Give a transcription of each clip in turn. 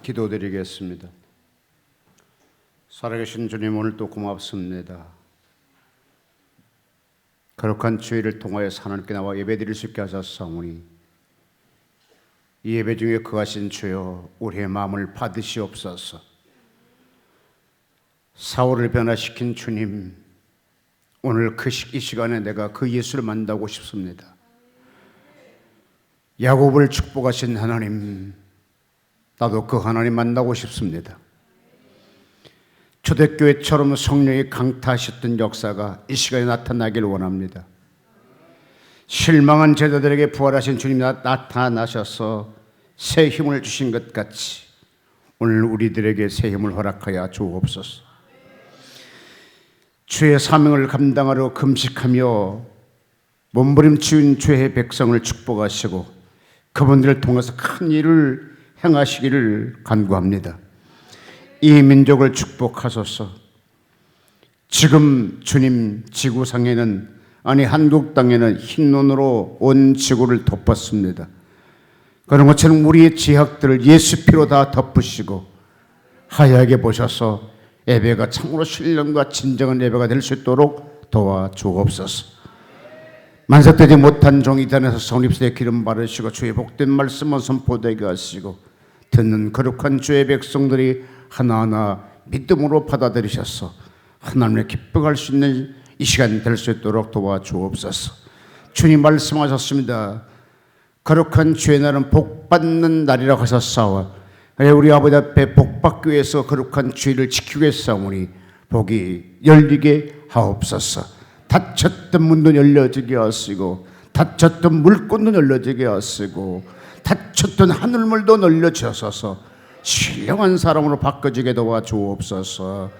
기도드리겠습니다. 살아계신 주님, 오늘도 고맙습니다. 거룩한 주일을 통하여 하나님께 나와 예배드릴 수 있게 하셨사오니 이 예배 중에 거하신 주여, 우리의 마음을 받으시옵소서. 사울을 변화시킨 주님, 오늘 이 시간에 내가 그 예수를 만나고 싶습니다. 야곱을 축복하신 하나님, 나도 그 하나님 만나고 싶습니다. 초대교회처럼 성령이 강타하셨던 역사가 이 시간에 나타나길 원합니다. 실망한 제자들에게 부활하신 주님이 나타나셔서 새 힘을 주신 것 같이 오늘 우리들에게 새 힘을 허락하여 주옵소서. 주의 사명을 감당하러 금식하며 몸부림치는 주의 백성을 축복하시고 그분들을 통해서 큰 일을 행하시기를 간구합니다. 이 민족을 축복하소서. 지금 주님, 지구상에는, 아니 한국 땅에는 흰 눈으로 온 지구를 덮었습니다. 그런 것처럼 우리의 지학들을 예수 피로 다 덮으시고 하얗게 보셔서 예배가 참으로 신령과 진정한 예배가 될 수 있도록 도와주옵소서. 만삭되지 못한 종이 단에서 성립세에 기름 바르시고 주의 복된 말씀을 선포되게 하시고 듣는 거룩한 주의 백성들이 하나하나 믿음으로 받아들이셔서 하나님의 기뻐할 수 있는 이 시간 될 수 있도록 도와주옵소서. 주님 말씀하셨습니다. 거룩한 주의 날은 복받는 날이라고 하셨사오니 우리 아버지 앞에 복받기 위해서 거룩한 주의를 지키기 위해서오니 복이 열리게 하옵소서. 닫혔던 문도 열려지게 하시고 닫혔던 물건도 열려지게 하시고 닫혔던 하늘물도 열려주셔서 신령한 사람으로 바꿔지게 도와주옵소서.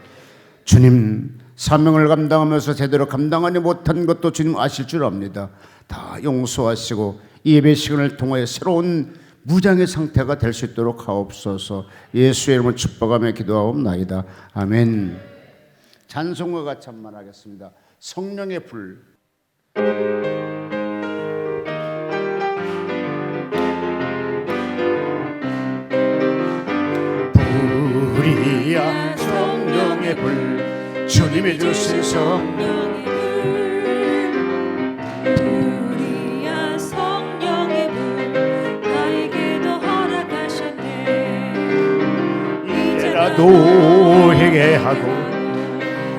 주님, 사명을 감당하면서 제대로 감당하지 못한 것도 주님 아실 줄 압니다. 다 용서하시고 이 예배 시간을 통하여 새로운 무장의 상태가 될 수 있도록 하옵소서. 예수의 이름을 축복하며 기도하옵나이다. 아멘. 찬송과 같이 한번 하겠습니다. 성령의 불. 불이야 성령의 불, 주님이 주신 성령의 불. 불이야 성령의 불, 나에게도 허락하셨네. 이제라도 회개하고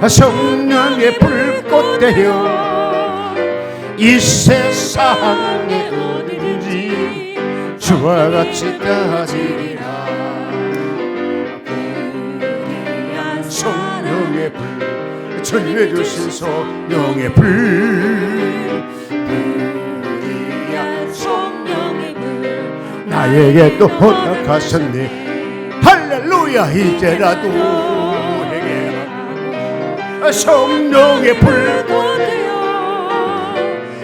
성령의 불꽃 되어 이 세상에 어디든지 주와 같이 따지리라. 성령의 불, 주님이 주신 성령의 불. 불이야 성령의 불, 나에게도 허락하셨네. 할렐루야. 이제라도 성령의 불꽃 되어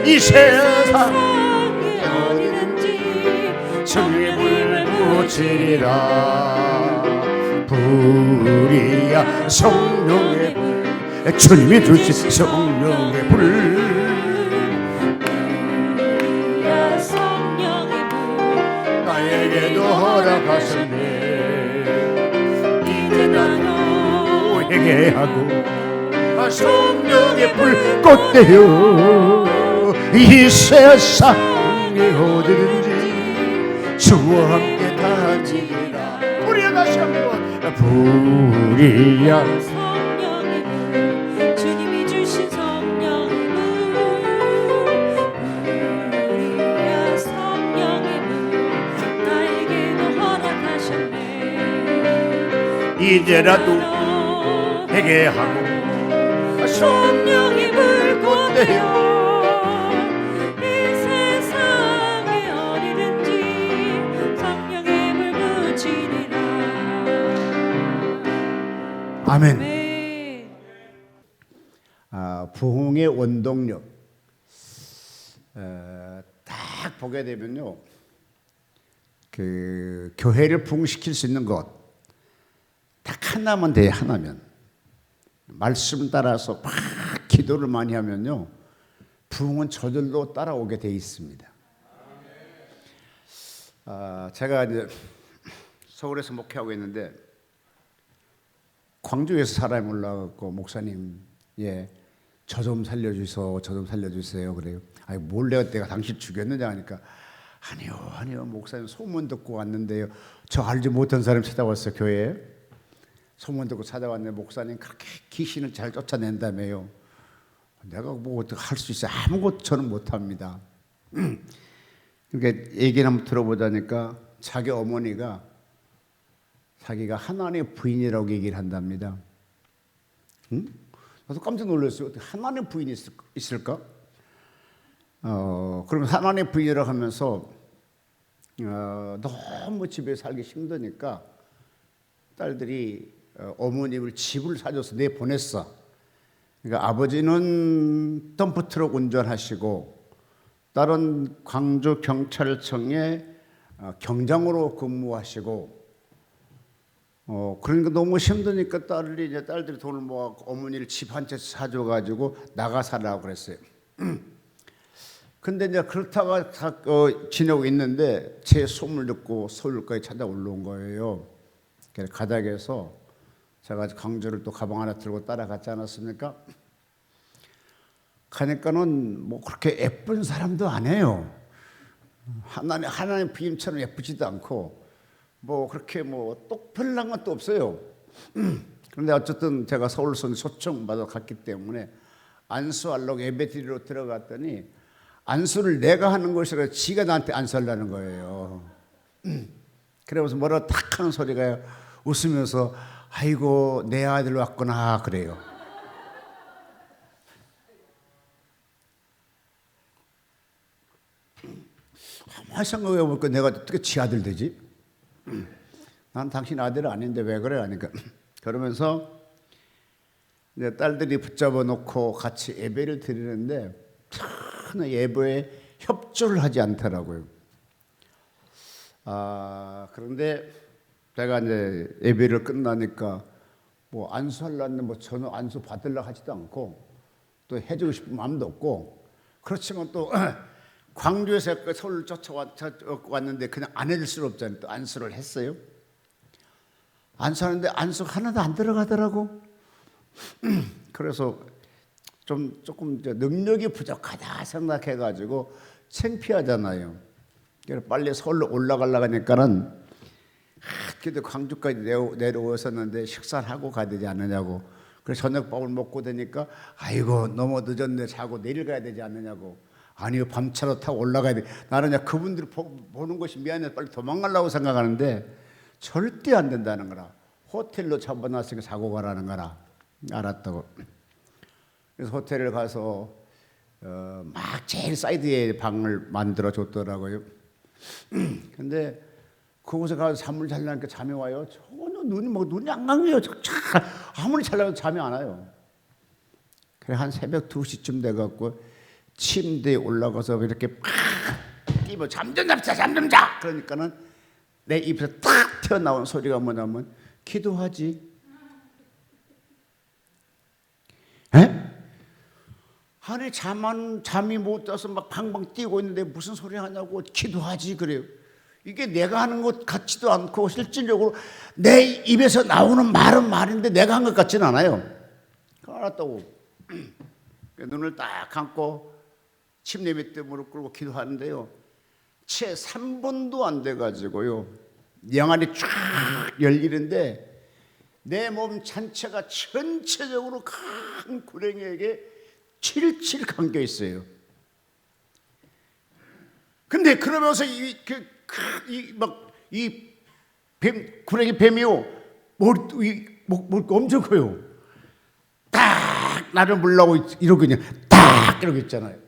이 세상에 어디든지 성령의 불을 붙이리라. 불이야 성령의 불, 주님이 주신 성령의 불. 불이야 성령의 불, 나에게도 허락하셨네. 이제 나도 회개하고 성령의 불꽃 되어 이 세상에 어디든지 주와 함께 다니리라. 불이야 다시 한번. 불이야 성령의 불, 주님이 주신 성령의 불. 불이야 성령의 불, 나에게도 허락하셨네. 이제라도 회개하고 성령의 불꽃 되어 이 세상에 어디든지 성령의 불 붙이리라. 아멘. 네. 부흥의 원동력 딱 보게 되면요, 그 교회를 부흥시킬 수 있는 것 딱 하나만 돼. 하나면 말씀 따라서 막 기도를 많이 하면요, 부흥은 저절로 따라오게 돼 있습니다. 제가 이제 서울에서 목회하고 있는데 광주에서 사람이 올라가고 목사님, 예, 저 좀 살려주세요, 저 좀 살려주세요. 그래요. 아니 뭘 내가 당신 죽였느냐 하니까 아니요 목사님 소문 듣고 왔는데요. 저 알지 못한 사람 찾아왔어요. 교회에 소문 듣고 찾아왔는데 목사님 그렇게 귀신을 잘 쫓아낸다며요. 내가 뭐 어떻게 할 수 있어요? 아무것도 저는 못합니다. 그러니까 얘기를 한번 들어보자니까 자기 어머니가 자기가 하나님의 부인이라고 얘기를 한답니다. 응? 나도 깜짝 놀랐어요. 어떻게 하나님의 부인이 있을까? 그럼 하나님의 부인이라고 하면서 너무 집에 살기 힘드니까 딸들이 어머님을 집을 사줘서 내보냈어. 그러니까 아버지는 덤프트럭 운전하시고 딸은 광주 경찰청에 경장으로 근무하시고 그러니까 너무 힘드니까 딸들이 돈을 모아 어머니를 집 한 채 사줘가지고 나가 살라고 그랬어요. 근데 이제 그렇다가 지내고 있는데 제 소문을 듣고 서울까지 찾아 올라온 거예요. 그래서 가닥에서 제가 광주를 또 가방 하나 들고 따라갔지 않았습니까? 가니까는 뭐 그렇게 예쁜 사람도 아니에요. 하나님 부인처럼 예쁘지도 않고 뭐 그렇게 뭐 똑별난 것도 없어요. 그런데 어쨌든 제가 서울선 초청받아 갔기 때문에 안수하려고 예배드리러 들어갔더니 안수를 내가 하는 것이라 지가 나한테 안수하려는 거예요. 그러면서 뭐라고 탁 하는 소리가 웃으면서 아이고 내 아들 왔구나 그래요. 가만히 생각해보니까 내가 어떻게 지 아들 되지? 난 당신 아들 아닌데 왜 그래? 하니까 그러면서 이제 딸들이 붙잡아 놓고 같이 예배를 드리는데 참 예배에 협조를 하지 않더라고요. 그런데 제가 이제 예배를 끝나니까 뭐 안수하려는데 뭐 저는 안수 받으려고 하지도 않고 또 해주고 싶은 마음도 없고 그렇지만 또 광주에서 서울을 쫓아왔는데 그냥 안 해줄 수는 없잖아요. 또 안수를 했어요. 안수하는데 안수 하나도 안 들어가더라고. 그래서 조금 능력이 부족하다 생각해가지고 창피하잖아요. 그래서 빨리 서울로 올라가려고 하니까는 그래도 광주까지 내려오셨는데 식사를 하고 가야 되지 않느냐고. 그래서 저녁밥을 먹고 되니까 아이고 너무 늦었네 자고 내일 가야 되지 않느냐고. 아니요 밤차로 타고 올라가야 돼. 나는 그냥 그분들 보는 것이 미안해서 빨리 도망가려고 생각하는데 절대 안 된다는 거라. 호텔로 잡아놨으니까 자고 가라는 거라. 알았다고. 그래서 호텔을 가서 막 제일 사이드에 방을 만들어 줬더라고요. 근데 그곳에 가서 잠을 자려니까 잠이 와요. 전혀 눈이 안 감겨요. 아무리 자려도 잠이 안 와요. 그래 한 새벽 2시쯤 돼갖고 침대에 올라가서 이렇게 팍 뛰면 잠 좀 자. 그러니까는 내 입에서 탁 튀어나온 소리가 뭐냐면 기도하지. 에? 아니 잠이 못 자서 막 방방 뛰고 있는데 무슨 소리 하냐고 기도하지 그래요. 이게 내가 하는 것 같지도 않고 실질적으로 내 입에서 나오는 말은 말인데 내가 한 것 같지는 않아요. 알았다고. 눈을 딱 감고 침대 밑에 무릎 꿇고 기도하는데요. 채 3분도 안 돼가지고요. 영안이 쫙 열리는데 내 몸 전체가 전체적으로 큰 구렁이에게 칠칠 감겨 있어요. 근데 그러면서 구렁이 뱀이요. 뭘 엄청 커요. 딱 나를 물라고 이러고 그냥 딱 이러고 있잖아요.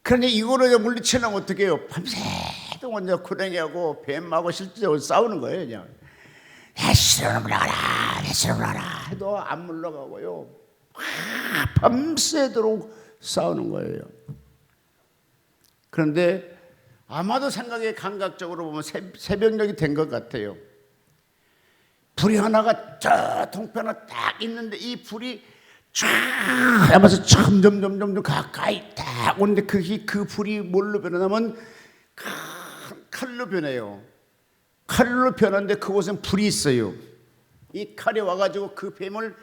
그런데 이거를 물리치려면 어떻게 해요? 밤새도록 구렁이하고 뱀하고 실제적으로 싸우는 거예요. 그냥 해시로 물러가라 해도 안 물러가고요. 밤새도록 싸우는 거예요. 그런데 아마도 생각에 감각적으로 보면 새벽녘이 된 것 같아요. 불이 하나가 저 동편에 딱 있는데 이 불이 쫙 하면서 점점 가까이 딱 오는데 그 불이 뭘로 변하냐면 칼로 변해요. 칼로 펴는데 그곳엔 불이 있어요. 이 칼이 와가지고 그 뱀을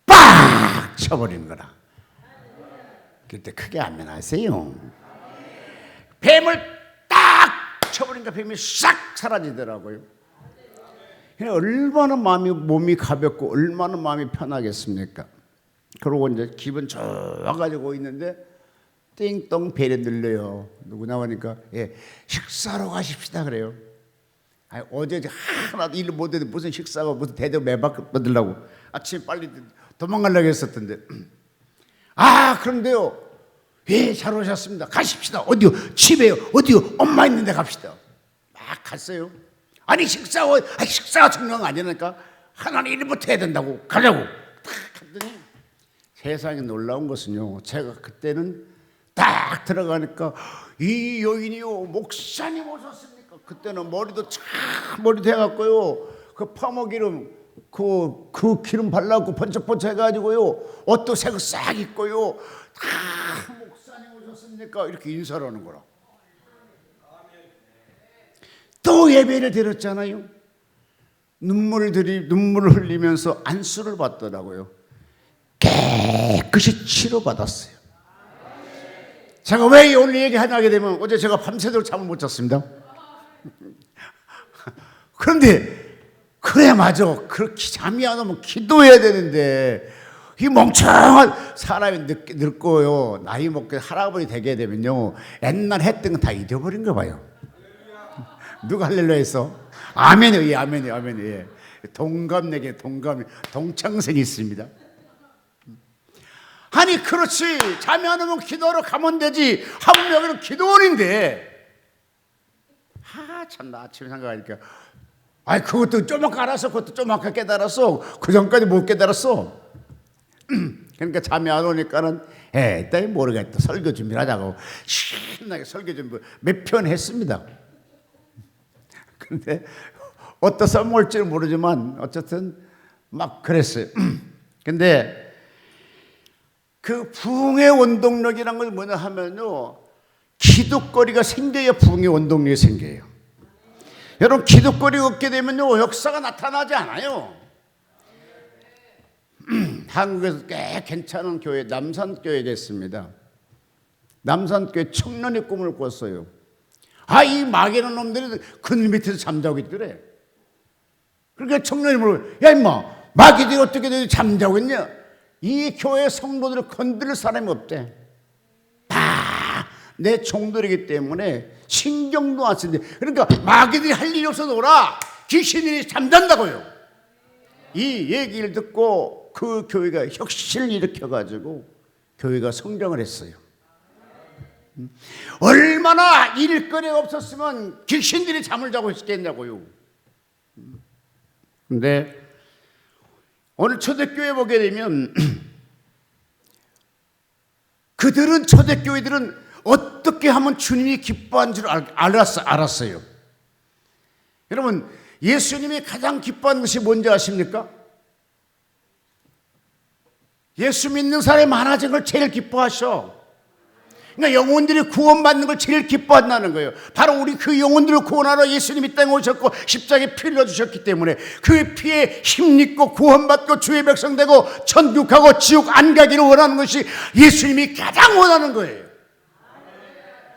빡 쳐버리는 거라. 그때 크게 아멘하세요. 뱀을 딱 쳐버리니까 뱀이 싹 사라지더라고요. 얼마나 몸이 가볍고 얼마나 마음이 편하겠습니까? 그러고 이제 기분 좋아가지고 있는데 띵동 벨이 들려요. 누구 나오니까 식사하러 가십시다 그래요. 아니, 어제 하나도 일을 못해도 무슨 식사가 무슨 대접 매박 받으려고 아침에 빨리 도망가려고 했었던데. 아 그런데요. 잘 오셨습니다. 가십시다. 어디요? 집에요. 어디요? 엄마 있는데 갑시다. 막 갔어요. 아니 식사가 중요한 거 아니니까 하나는 일부터 해야 된다고 가자고 딱 갔더니 세상에 놀라운 것은요. 제가 그때는 딱 들어가니까 이 여인이요 목사님 오셨습니까? 그때는 머리도 머리도 해갖고요 그 파마기름 그 기름 발라갖고 번쩍번쩍 해가지고요 옷도 새거 싹 입고요 다 목사님 오셨습니까? 이렇게 인사를 하는 거라. 또 예배를 드렸잖아요. 눈물을 흘리면서 안수를 받더라고요. 깨끗이 치료받았어요. 제가 왜 오늘 얘기하게 되면 어제 제가 밤새도록 잠을 못 잤습니다. 그런데 그래 맞아. 그렇게 잠이 안 오면 기도해야 되는데 이 멍청한 사람이 늙고요 나이 먹게 할아버지 되게 되면요 옛날 했던 건 다 잊어버린 거 봐요. 누가 할렐루야 했어? 아멘이요. 아멘이요. 아멘이요. 동갑내게 동창생이 있습니다. 아니 그렇지 잠이 안 오면 기도하러 가면 되지 하면 여기는 기도원인데 참나 아침에 생각하니까 그것도 조금만 알았어. 그것도 조금만 깨달았어. 그 전까지 못 깨달았어. 그러니까 잠이 안 오니까는 일단 모르겠다. 설교 준비를 하자고 신나게 설교 준비 몇 편 했습니다. 근데 어떤 썰 올지는 모르지만 어쨌든 막 그랬어요. 근데 그 부흥의 원동력이란 건 뭐냐 하면요 기도거리가 생겨야 부흥의 원동력이 생겨요. 여러분 기도거리가 없게 되면요 역사가 나타나지 않아요. 한국에서 꽤 괜찮은 교회 남산교회가 있습니다. 남산교회 청년의 꿈을 꿨어요. 이 마귀는 놈들이 그늘 밑에서 잠자고 있더래. 그러니까 청년이 물어요. 야 임마 마귀들이 어떻게 잠자고 있냐. 이 교회 성도들을 건드릴 사람이 없대. 다 내 종들이기 때문에 신경도 안 쓰는데 그러니까 마귀들이 할 일이 없어서 오라. 귀신들이 잠잔다고요. 이 얘기를 듣고 그 교회가 혁신을 일으켜가지고 교회가 성장을 했어요. 얼마나 일거리가 없었으면 귀신들이 잠을 자고 있겠냐고요. 근데 오늘 초대교회 보게 되면 그들은 초대교회들은 어떻게 하면 주님이 기뻐한 줄 알았어요. 여러분 예수님이 가장 기뻐한 것이 뭔지 아십니까? 예수 믿는 사람이 많아진 걸 제일 기뻐하셔. 그러니까 영혼들이 구원받는 걸 제일 기뻐한다는 거예요. 바로 우리 그 영혼들을 구원하러 예수님이 땅에 오셨고 십자가에 피를 흘려주셨기 때문에 그 피에 힘입고 구원받고 주의 백성 되고 천국하고 지옥 안 가기를 원하는 것이 예수님이 가장 원하는 거예요.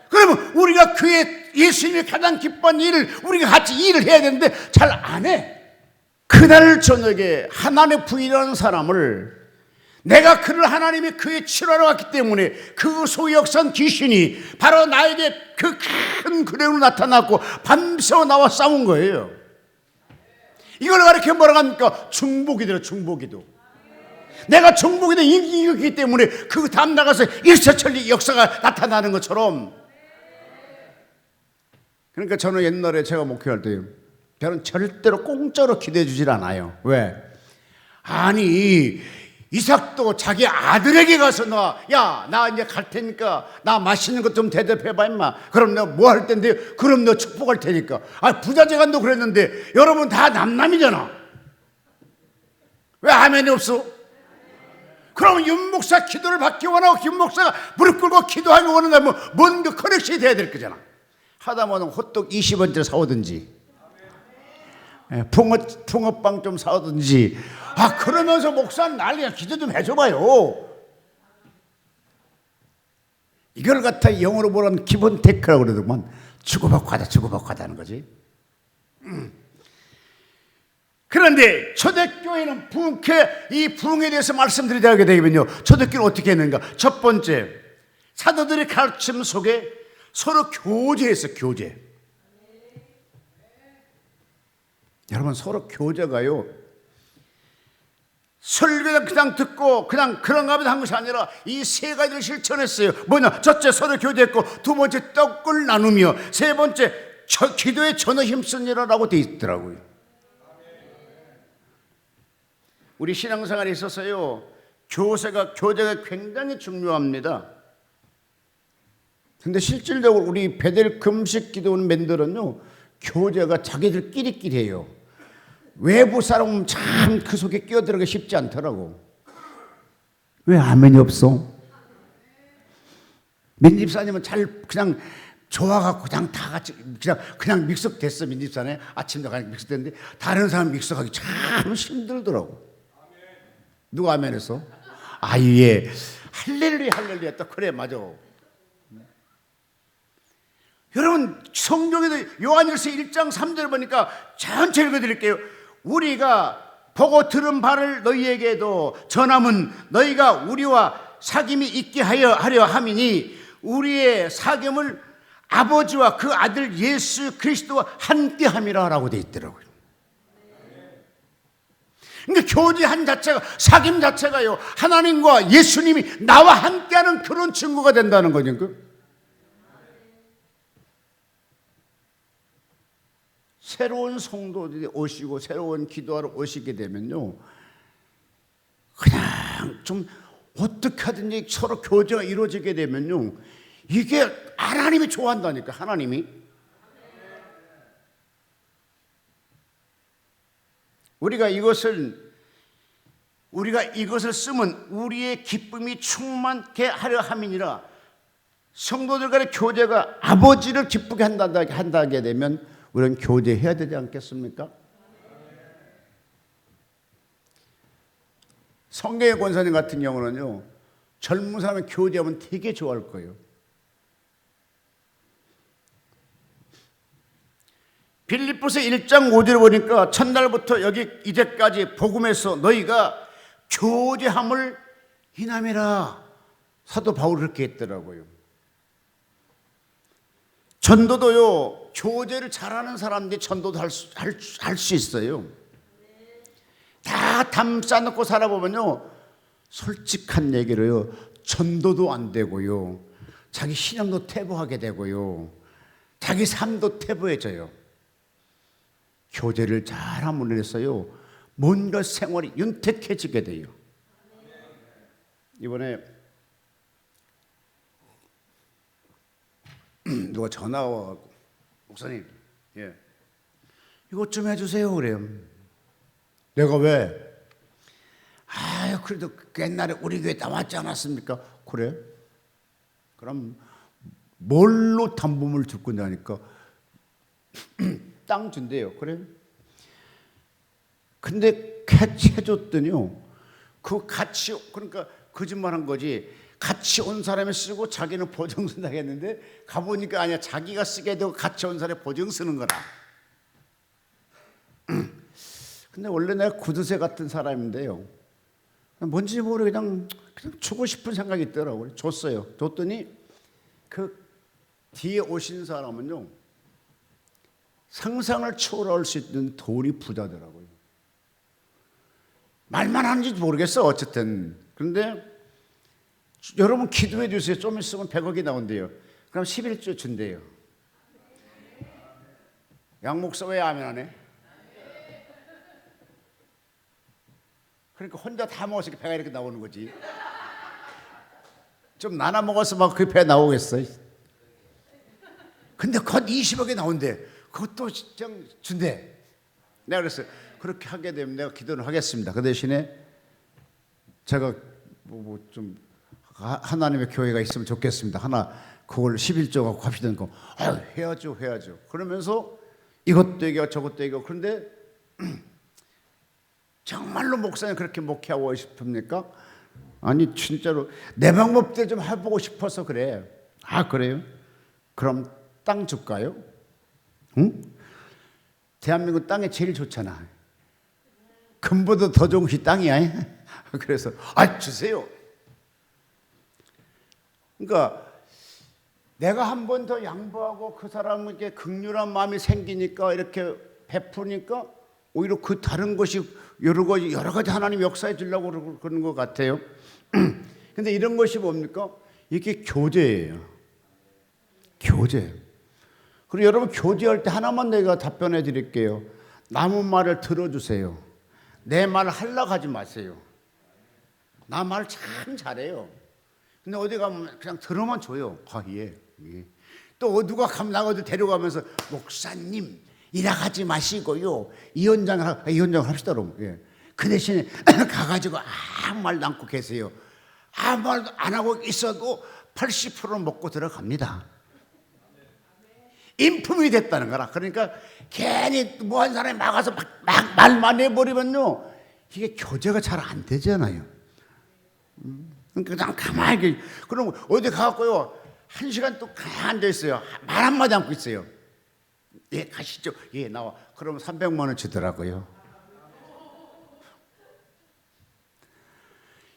그러면 우리가 그의 예수님이 가장 기뻐한 일을 우리가 같이 일을 해야 되는데 잘 안 해. 그날 저녁에 하나님의 부인하는 사람을 내가 그를 하나님이 그의 치료하러 왔기 때문에 그 소위 역사한 귀신이 바로 나에게 그 큰 그림으로 나타났고 밤새워 나와 싸운 거예요. 이걸 가르쳐 뭐라고 합니까? 중보기도라. 중보기도. 내가 중보기도 이겼기 때문에 그 다음 나가서 일사천리 역사가 나타나는 것처럼. 그러니까 저는 옛날에 제가 목회할 때 저는 절대로 공짜로 기도해 주질 않아요. 왜? 아니 이삭도 자기 아들에게 가서 나 이제 갈 테니까 나 맛있는 것 좀 대접해봐 임마. 그럼 내가 뭐 할 텐데 그럼 너 축복할 테니까. 부자재간도 그랬는데 여러분 다 남남이잖아. 왜 아멘이 없어? 그럼 윤목사 기도를 받기 원하고 윤목사가 무릎 꿇고 기도하기 원한다면 뭔가 커넥션이 돼야 될 거잖아. 하다 보면 호떡 20원짜리 사오든지 붕어빵 좀 사오든지. 그러면서 목사는 난리야. 기도 좀 해줘봐요. 이걸 갖다 영어로 보면 기본 테크라고 그러더만. 주고받고 하는 거지. 그런데 초대교회는 이 부흥에 대해서 말씀드리게 되면요, 초대교회는 어떻게 했는가? 첫 번째, 사도들의 가르침 속에 서로 교제했어. 교제. 여러분, 서로 교제가요, 설교를 그냥 듣고 그냥 그런가 보다 한 것이 아니라 이 세 가지를 실천했어요. 뭐냐? 첫째, 서로 교제했고, 두 번째, 떡을 나누며, 세 번째, 기도에 전혀 힘쓰니라라고 돼 있더라고요. 우리 신앙생활에 있어서요, 교제가 굉장히 중요합니다. 근데 실질적으로 우리 베델 금식 기도원 멘들은요, 교제가 자기들끼리 해요. 외부 사람은 참 그 속에 끼어들어가기 쉽지 않더라고. 왜 아멘이 없어? 민집사님은 그냥 좋아갖고 그냥 다 같이 그냥 믹스됐어. 민집사네 아침에 그냥 믹스됐는데 다른 사람 믹스하기 참 힘들더라고. 누가 아멘했어? 예. 할렐루야 또 그래, 맞아. 여러분, 성경에도 요한일서 1장 3절을 보니까 전체 읽어드릴게요. 우리가 보고 들은 바를 너희에게도 전함은 너희가 우리와 사귐이 있게 하려 함이니 우리의 사귐을 아버지와 그 아들 예수 그리스도와 함께 함이라 라고 되어 있더라고요. 그러니까 교제한 자체가, 사귐 자체가요, 하나님과 예수님이 나와 함께하는 그런 증거가 된다는 거니까. 새로운 성도들이 오시고 새로운 기도하러 오시게 되면요, 그냥 좀 어떻게 하든지 서로 교제가 이루어지게 되면요, 이게 하나님이 좋아한다니까. 하나님이. 우리가 이것을 쓰면 우리의 기쁨이 충만케 하려 함이니라. 성도들 간의 교제가 아버지를 기쁘게 한다게 되면 우리는 교제해야 되지 않겠습니까? 성경의 권사님 같은 경우는요, 젊은 사람이 교제하면 되게 좋아할 거예요. 빌립보서 1장 5절에 보니까 첫날부터 여기 이제까지 복음에서 너희가 교제함을 인함이라. 사도 바울이 그렇게 했더라고요. 전도도요, 교제를 잘하는 사람들이 전도도 할 수 있어요. 다 담 싸놓고 살아보면요, 솔직한 얘기로요, 전도도 안 되고요, 자기 신앙도 퇴보하게 되고요, 자기 삶도 퇴보해져요. 교제를 잘함으로 해서요, 뭔가 생활이 윤택해지게 돼요. 이번에 누가 전화가 와서 목사님, 이것 좀 해주세요 그래요. 내가 왜? 그래도 옛날에 우리 교회 나왔지 않았습니까? 그래? 그럼 뭘로 담보물 줄 거냐니까 땅 준대요. 그래? 근데 해줬더니요, 그 같이, 그러니까 거짓말한 거지, 같이 온 사람이 쓰고 자기는 보증 쓴다고 했는데 가보니까 아니야, 자기가 쓰게 되고 같이 온 사람이 보증 쓰는 거라. 근데 원래 내가 구두쇠 같은 사람인데요, 뭔지 모르게 그냥 주고 싶은 생각이 있더라고요. 줬어요. 줬더니 그 뒤에 오신 사람은요, 상상을 초월할 수 있는 돈이 부자더라고요. 말만 하는지 모르겠어. 어쨌든. 그런데 여러분 기도해 주세요. 좀 있으면 100억이 나온대요. 그럼 11조 준대요. 양 목사 왜 아멘 안 해? 그러니까 혼자 다 먹었으니까 배가 이렇게 나오는 거지. 좀 나눠 먹어서 막 그 배 나오겠어. 근데 곧 20억이 나온대. 그것도 그냥 준대. 내가 그랬어요. 그렇게 하게 되면 내가 기도를 하겠습니다. 그 대신에 제가 좀 하나님의 교회가 있으면 좋겠습니다. 하나 그걸 11조 갖고 합시다. 해야죠. 그러면서 이것도 얘기하고 저것도 얘기하고. 그런데 정말로 목사님 그렇게 목회하고 싶습니까? 아니 진짜로 내 방법대로 좀 해보고 싶어서 그래. 아 그래요? 그럼 땅 줄까요? 응? 대한민국 땅이 제일 좋잖아. 금보다 더 좋은 것이 땅이야. 그래서 주세요. 그러니까 내가 한 번 더 양보하고 그 사람에게 극률한 마음이 생기니까 이렇게 베푸니까 오히려 그 다른 것이 여러 가지 하나님 역사해 주려고 그러는 것 같아요. 근데 이런 것이 뭡니까? 이게 교제예요. 교제. 그리고 여러분 교제할 때 하나만 내가 답변해 드릴게요. 남의 말을 들어주세요. 내 말을 하려고 하지 마세요. 나 말 참 잘해요. 근데 어디 가면 그냥 들어만 줘요. 예. 또 누가 가면 나 어디 데려가면서 목사님 일하지 마시고요. 이 현장 합시다. 예. 그 대신에 가가지고 아무 말도 않고 계세요. 아무 말도 안 하고 있어도 80% 먹고 들어갑니다. 인품이 됐다는 거라. 그러니까 괜히 뭐 한 사람이 막아서 막 말만 해버리면요. 이게 교제가 잘 안 되잖아요. 그냥 가만히 그럼 어디 가갖고요 1시간 또 가만히 앉아 있어요. 말 한마디 않고 있어요. 예 가시죠. 예 나와. 그럼 300만 원 주더라고요.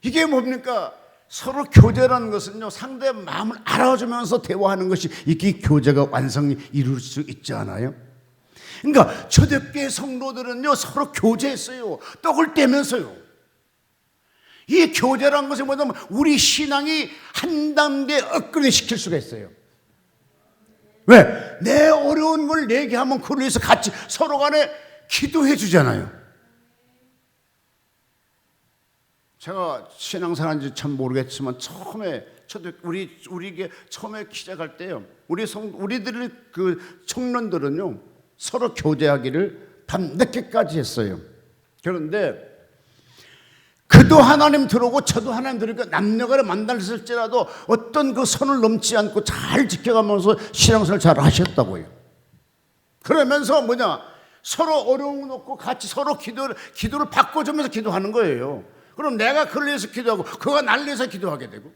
이게 뭡니까? 서로 교제라는 것은요 상대의 마음을 알아주면서 대화하는 것이 이게 교제가 완성이 이룰 수 있지 않아요? 그러니까 초대교회 성도들은요 서로 교제했어요. 떡을 떼면서요. 이 교제라는 것이 뭐냐면 우리 신앙이 한 단계 업그레이드 시킬 수가 있어요. 왜? 내 어려운 걸 얘기하면 그걸 위해서 같이 서로 간에 기도해 주잖아요. 제가 신앙생활인지 참 모르겠지만 처음에 우리에게 처음에 시작할 때요. 우리들의 그 청년들은요 서로 교제하기를 밤늦게까지 했어요. 그런데 그도 하나님 들어오고 저도 하나님 들으니까 남녀간에 만났을지라도 어떤 그 선을 넘지 않고 잘 지켜가면서 신앙생활 잘 하셨다고요. 그러면서 서로 어려운 거 없고 같이 서로 기도를 바꿔주면서 기도하는 거예요. 그럼 내가 그를 위해서 기도하고 그가 나를 위해서 기도하게 되고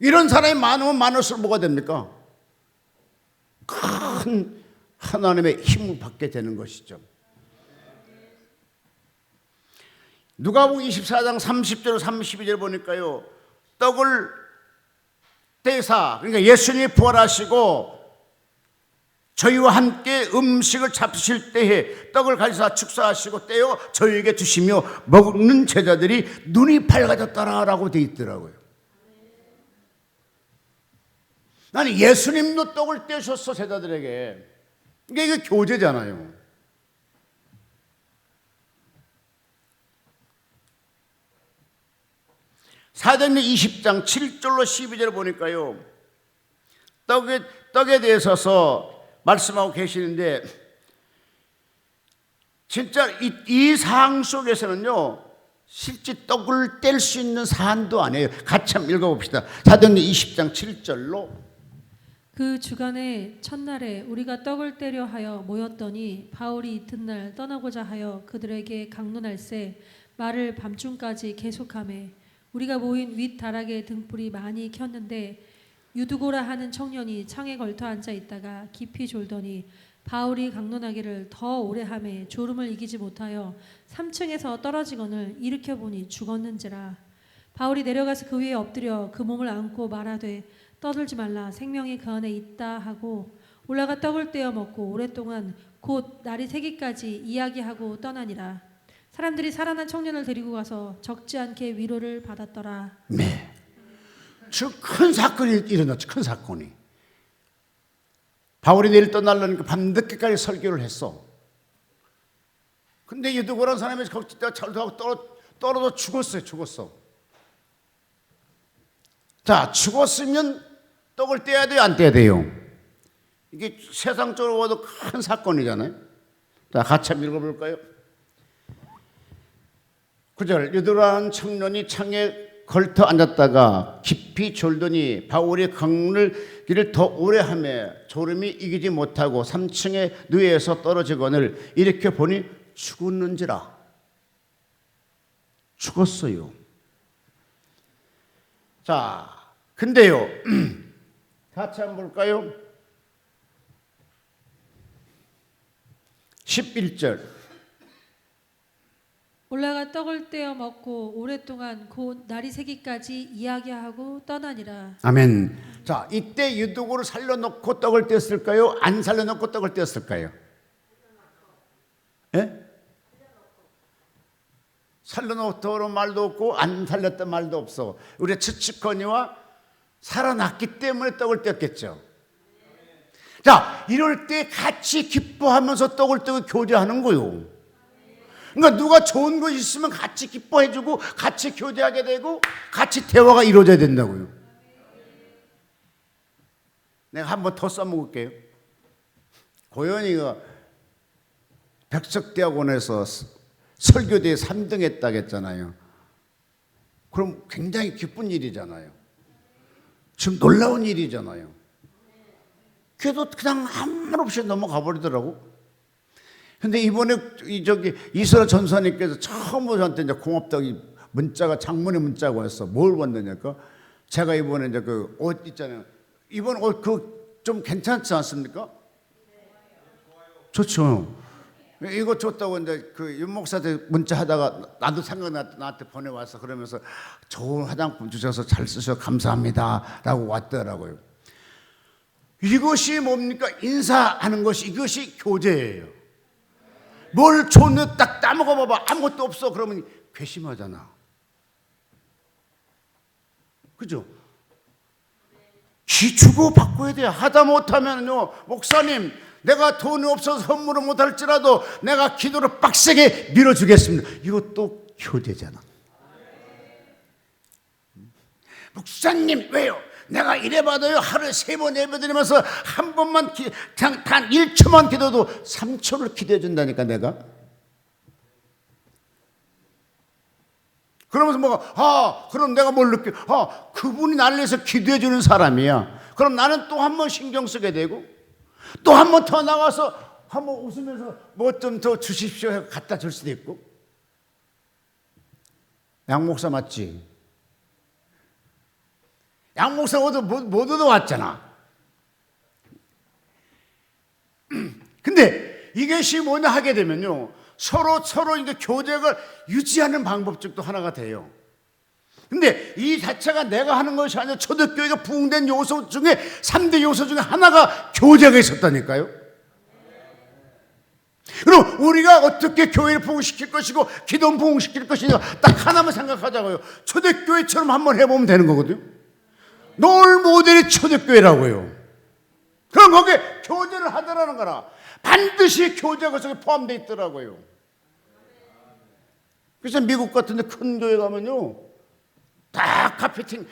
이런 사람이 많으면 많을수록 뭐가 됩니까? 큰 하나님의 힘을 받게 되는 것이죠. 누가복음 24장 30절 32절 보니까요. 떡을 떼사 그러니까 예수님이 부활하시고 저희와 함께 음식을 잡수실 때에 떡을 가지사 축사하시고 떼어 저희에게 주시며 먹는 제자들이 눈이 밝아졌다라고 돼 있더라고요. 나는 예수님도 떡을 떼셨어 제자들에게. 이게 교제잖아요. 사도행전 20장 7절로 12절을 보니까요. 떡에 대해서 말씀하고 계시는데 진짜 이 사항 속에서는요. 실제 떡을 뗄 수 있는 사안도 아니에요. 같이 한번 읽어봅시다. 사도행전 20장 7절로 그 주간의 첫날에 우리가 떡을 떼려 하여 모였더니 바울이 이튿날 떠나고자 하여 그들에게 강론할세 말을 밤중까지 계속하매 우리가 모인 윗다락에 등불이 많이 켰는데 유두고라 하는 청년이 창에 걸터 앉아 있다가 깊이 졸더니 바울이 강론하기를 더 오래 하매 졸음을 이기지 못하여 3층에서 떨어지거늘 일으켜 보니 죽었는지라. 바울이 내려가서 그 위에 엎드려 그 몸을 안고 말하되 떠들지 말라 생명이 그 안에 있다 하고 올라가 떡을 떼어 먹고 오랫동안 곧 날이 새기까지 이야기하고 떠나니라. 사람들이 살아난 청년을 데리고 가서 적지 않게 위로를 받았더라. 네. 저 큰 사건이 일어났죠. 큰 사건이. 바울이 내일 떠나려니까 밤늦게까지 설교를 했어. 근데 유두고라는 사람이 거기다 잘하고 떨어져 죽었어. 자, 죽었으면 떡을 떼야 돼요, 안 떼야 돼요? 이게 세상적으로 봐도 큰 사건이잖아요. 자, 같이 한번 읽어볼까요? 9절 유두라는 청년이 창에 걸터 앉았다가 깊이 졸더니 바울이 강물길을 더 오래 하며 졸음이 이기지 못하고 3층의 누에서 떨어지거늘 일으켜 보니 죽었는지라. 죽었어요. 자, 근데요, 같이 한번 볼까요? 11절. 올라가 떡을 떼어 먹고 오랫동안 곧 날이 새기까지 이야기하고 떠나니라. 아멘. 자, 이때 유독으로 살려놓고 떡을 떼었을까요? 안 살려놓고 떡을 떼었을까요? 예? 살려놓고는 말도 없고 안 살렸던 말도 없어. 우리 추측거니와 살아났기 때문에 떡을 떼었겠죠. 자, 이럴 때 같이 기뻐하면서 떡을 떼고 교제하는 거요. 그러니까 누가 좋은 거 있으면 같이 기뻐해주고 같이 교제하게 되고 같이 대화가 이루어져야 된다고요. 내가 한 번 더 써먹을게요. 고현이가 백석대학원에서 설교대에 3등 했다고 했잖아요. 그럼 굉장히 기쁜 일이잖아요. 지금 놀라운 일이잖아요. 그래도 그냥 아무 말 없이 넘어가 버리더라고. 근데 이번에 이스라 전사님께서 처음으로 저한테 이제 고맙다고 문자가 장문의 문자가 왔어. 뭘 왔느냐니까 제가 이번에 이제 그 옷 있잖아요. 이번 옷 그 좀 괜찮지 않습니까? 좋죠. 이거 줬다고 이제 그 윤 목사한테 문자 하다가 나도 생각나 나한테 보내왔어. 그러면서 좋은 화장품 주셔서 잘 쓰셔 감사합니다라고 왔더라고요. 이것이 뭡니까? 인사하는 것이 이것이 교제예요. 뭘 줬는데 딱 따먹어 봐봐 아무것도 없어 그러면 괘씸하잖아. 그죠? 기 주고 바꿔야 돼요. 하다 못하면요 목사님 내가 돈이 없어서 선물을 못할지라도 내가 기도를 빡세게 밀어주겠습니다. 이것도 교제잖아. 목사님 왜요? 내가 이래봐도요 하루에 3번 예배드리면서 한 번만 단 1초만 기도도 3초를 기도해 준다니까 내가. 그러면서 뭐가 그럼 내가 뭘 느껴? 그분이 나를 위해서 기도해 주는 사람이야. 그럼 나는 또 한 번 신경 쓰게 되고 또 한 번 더 나가서 한 번 웃으면서 뭐 좀 더 주십시오 해서 갖다 줄 수도 있고. 양 목사 맞지? 양 목사 못 얻어왔잖아. 근데 이것이 뭐냐 하게 되면요 서로 이제 교제를 유지하는 방법적도 하나가 돼요. 근데 이 자체가 내가 하는 것이 아니라 초대교회가 부흥된 요소 중에 3대 요소 중에 하나가 교제가 있었다니까요. 그럼 우리가 어떻게 교회를 부흥시킬 것이고 기도를 부흥시킬 것이냐 딱 하나만 생각하자고요. 초대교회처럼 한번 해보면 되는 거거든요. 롤 모델이 초대교회라고요. 그럼 거기에 교제를 하더라는 거라. 반드시 교제가 속에 포함되어 있더라고요. 그래서 미국 같은 데 큰 교회 가면요 다 카페팅,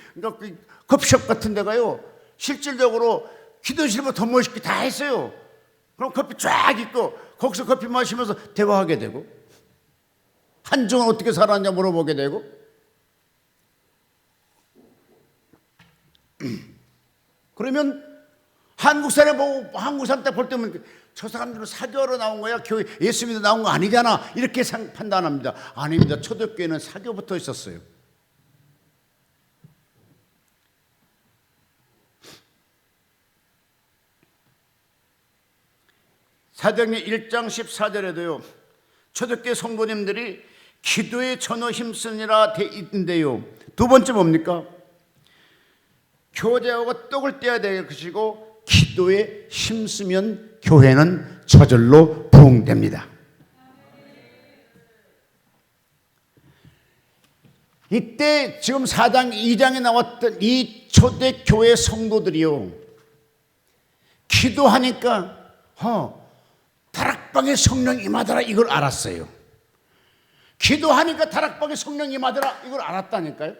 커피숍 같은 데 가요 실질적으로 기도실보다 더 멋있게 다 했어요. 그럼 커피 쫙 있고 거기서 커피 마시면서 대화하게 되고 한정은 어떻게 살았냐 물어보게 되고 그러면 한국 사람 보고 한국 사람 딱 볼 때면 저 사람들은 사교하러 나온 거야 교회 예수 믿어 나온 거 아니잖아 이렇게 판단합니다. 아닙니다. 초대교회는 사교부터 있었어요. 사도행전 1장 14절에도요 초대교회 성도님들이 기도에 전혀 힘쓰니라 돼 있는데요 두 번째 뭡니까? 교제하고 떡을 떼어야 될 것이고 기도에 힘쓰면 교회는 저절로 부흥됩니다. 이때 지금 4장 2장에 나왔던 이 초대교회 성도들이요 기도하니까 다락방에 성령 임하더라 이걸 알았어요. 기도하니까 다락방에 성령 임하더라 이걸 알았다니까요.